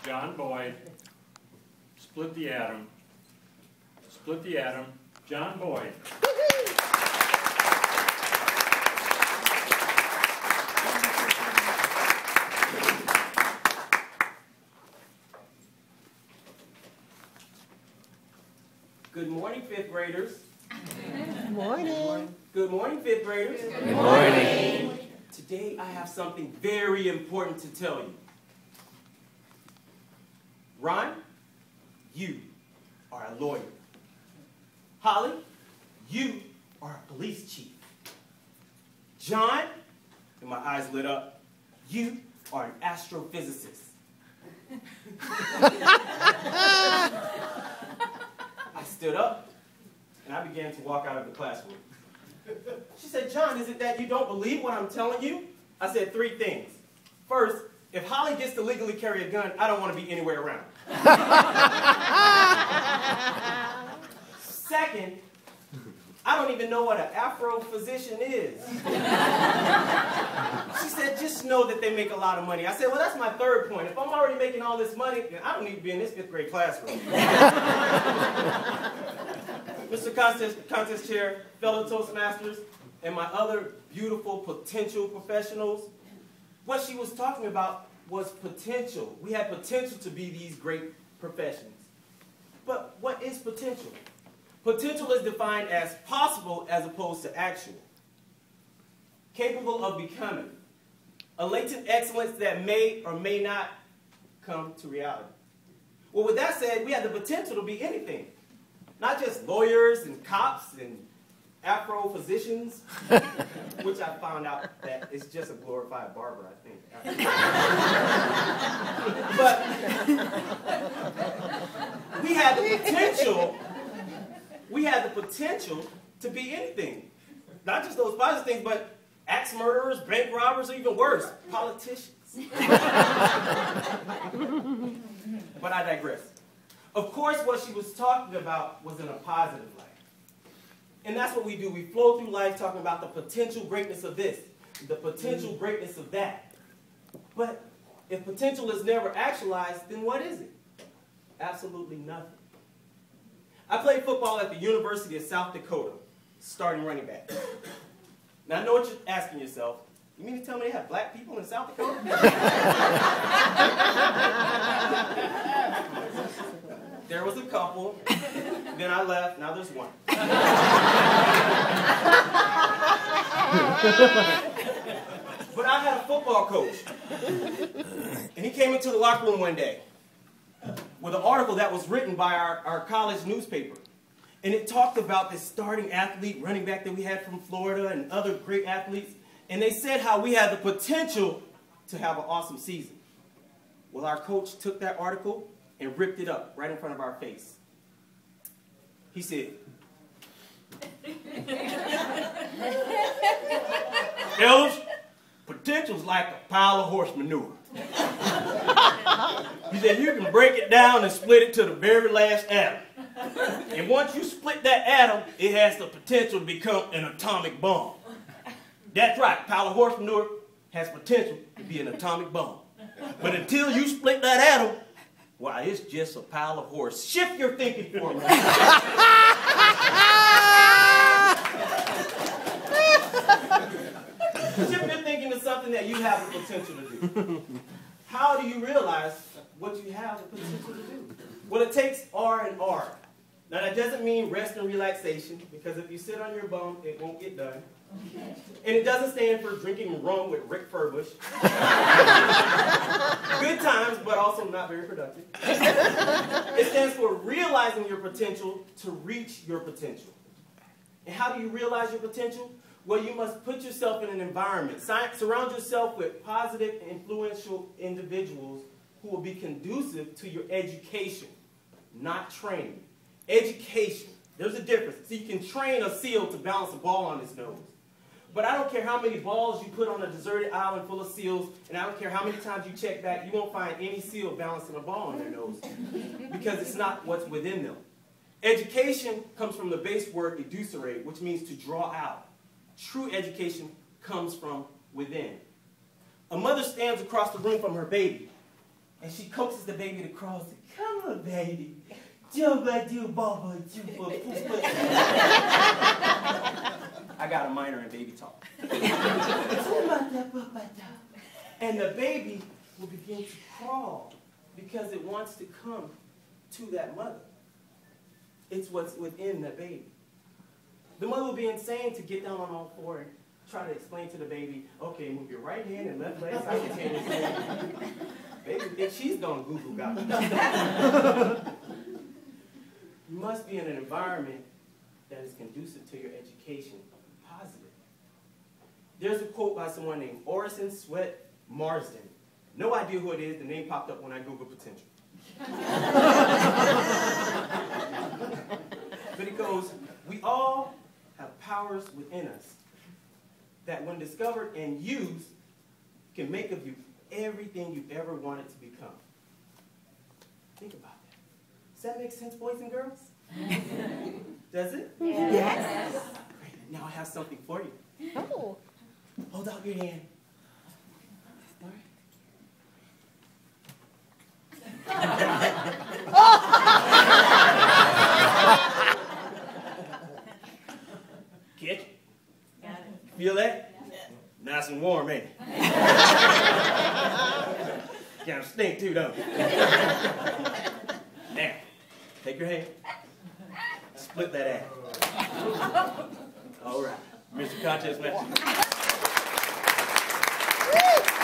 John Boyd, split the atom, John Boyd. Good morning, fifth graders. Good morning. Good morning, fifth graders. Good morning. Today I have something very important to tell you. Ron, you are a lawyer. Holly, you are a police chief. John, and my eyes lit up, you are an astrophysicist. I stood up and I began to walk out of the classroom. She said, John, is it that you don't believe what I'm telling you? I said 3 things. First, if Holly gets to legally carry a gun, I don't want to be anywhere around. Second, I don't even know what an astrophysician is. She said, just know that they make a lot of money. I said, well, that's my 3rd point. If I'm already making all this money, then I don't need to be in this 5th grade classroom. Mr. Contest Chair, fellow Toastmasters, and my other beautiful potential professionals, what she was talking about was potential. We had potential to be these great professions. But what is potential? Potential is defined as possible as opposed to actual. Capable of becoming. A latent excellence that may or may not come to reality. Well, with that said, we have the potential to be anything. Not just lawyers and cops and Afro-physicians, which I found out that it's just a glorified barber, I think. But we had the potential to be anything. Not just those positive things, but axe murderers, bank robbers, or even worse, politicians. But I digress. Of course, what she was talking about was in a positive light. And that's what we do. We flow through life talking about the potential greatness of this, the potential greatness of that. But if potential is never actualized, then what is it? Absolutely nothing. I played football at the University of South Dakota, starting running back. Now, I know what you're asking yourself. You mean to tell me they have black people in South Dakota? There was a couple, then I left, now there's one. But I had a football coach, and he came into the locker room one day with an article that was written by our college newspaper. And it talked about this starting athlete, running back that we had from Florida and other great athletes. And they said how we had the potential to have an awesome season. Well, our coach took that article and ripped it up right in front of our face. He said, fellas, potential's like a pile of horse manure. He said, you can break it down and split it to the very last atom. And once you split that atom, it has the potential to become an atomic bomb. That's right, a pile of horse manure has potential to be an atomic bomb. But until you split that atom, why, it's just a pile of horse. Shift your thinking for me. Shift your thinking to something that you have the potential to do. How do you realize what you have the potential to do? Well, it takes R and R. Now, that doesn't mean rest and relaxation, because if you sit on your bum, it won't get done. And it doesn't stand for drinking rum with Rick Furbush. Good times, but also not very productive. It stands for realizing your potential to reach your potential. And how do you realize your potential? Well, you must put yourself in an environment. Surround yourself with positive, influential individuals who will be conducive to your education, not training. Education. There's a difference. So you can train a seal to balance a ball on his nose. But I don't care how many balls you put on a deserted island full of seals, and I don't care how many times you check back, you won't find any seal balancing a ball on their nose, because it's not what's within them. Education comes from the base word educere, which means to draw out. True education comes from within. A mother stands across the room from her baby. And she coaxes the baby to crawl. Says, come on, baby. I got a minor in baby talk. And the baby will begin to crawl because it wants to come to that mother. It's what's within the baby. The mother will be insane to get down on all four and try to explain to the baby, okay, move your right hand and left leg simultaneously. Baby, if she's going goo-goo gaga. You must be in an environment that is conducive to your education, positive. There's a quote by someone named Orison Swett Marsden. No idea who it is. The name popped up when I Googled potential. But it goes, we all have powers within us that when discovered and used can make of you everything you've ever wanted to become. Think about that. Does that make sense, boys and girls? Does it? Yes. Great. Now I have something for you. Oh. Hold out your hand. All right. Catch it? Got it. Feel that? Nice and warm, ain't it? Kind of stink too, don't it? Now, take your hand. Split that ass. All right. Mr. Contest Master.